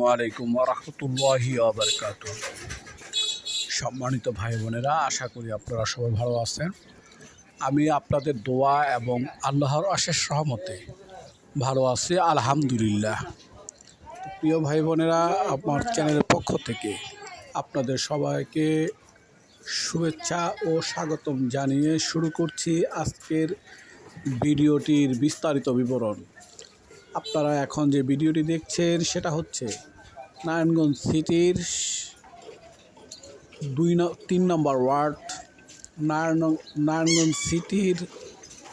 ওয়ালাইকুম রহমতুল্লাহি বারাকাতুহু। সম্মানিত ভাই বোনেরা, আশা করি আপনারা সবাই ভালো আছেন। আমি আপনাদের দোয়া এবং আল্লাহর অশেষ রহমতে ভালো আছি, আলহামদুলিল্লাহ। প্রিয় ভাই বোনেরা, আমার চ্যানেলের পক্ষ থেকে আপনাদের সবাইকে শুভেচ্ছা ও স্বাগতম জানিয়ে শুরু করছি আজকের ভিডিওটির বিস্তারিত বিবরণ। আপনারা এখন যে ভিডিওটি দেখছেন সেটা হচ্ছে নারায়ণগঞ্জ সিটির 3 নম্বর ওয়ার্ড, নারায়ণগঞ্জ সিটির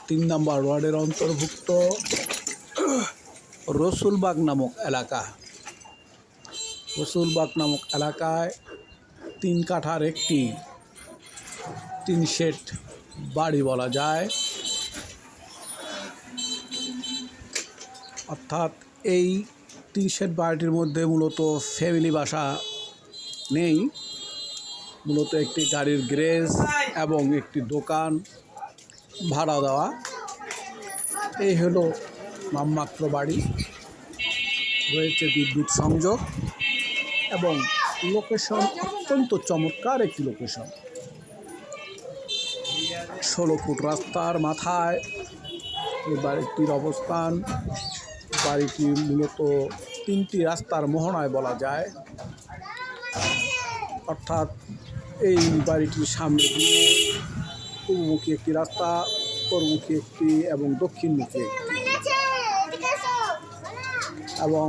3 নম্বর ওয়ার্ডের অন্তর্ভুক্ত রসুলবাগ নামক এলাকা। রসুলবাগ নামক এলাকায় 3 কাঠার একটি 3 শেড বাড়ি বলা যায়। অর্থাৎ এই 3 শেড বাড়িটির মধ্যে মূলত ফ্যামিলি বাসা নেই, মূলত একটি গাড়ির গ্যারেজ এবং একটি দোকান ভাড়া দেওয়া। এই হলো নামমাত্র বাড়ি। রয়েছে বিদ্যুৎ সংযোগ এবং লোকেশন অত্যন্ত চমৎকার একটি লোকেশন। 16 ফুট রাস্তার মাথায় এই বাড়িটির অবস্থান। বাড়িটি মূলত 3টি রাস্তার মোহনায় বলা যায়। অর্থাৎ এই বাড়িটির সামনে দিয়ে পূর্বমুখী একটি রাস্তা, উত্তরমুখী একটি এবং দক্ষিণমুখী একটি, এবং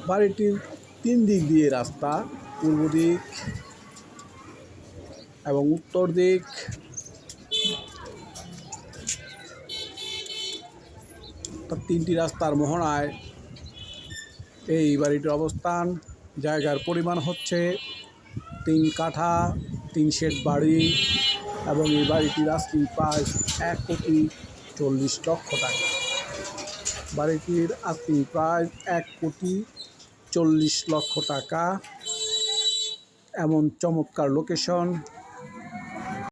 বাড়িটির 3 দিক দিয়ে রাস্তা, পূর্ব দিক এবং উত্তর দিক। অর্থাৎ 3টি রাস্তার মোহনায় এই বাড়িটির অবস্থান। জায়গার পরিমাণ হচ্ছে 3 কাঠা, 3 শেড বাড়ি এবং এই বাড়িটির আস্কিং প্রাইস 1,40,00,000 টাকা। বাড়িটির আস্কিং প্রাইস 1,40,00,000 টাকা। এমন চমৎকার লোকেশন,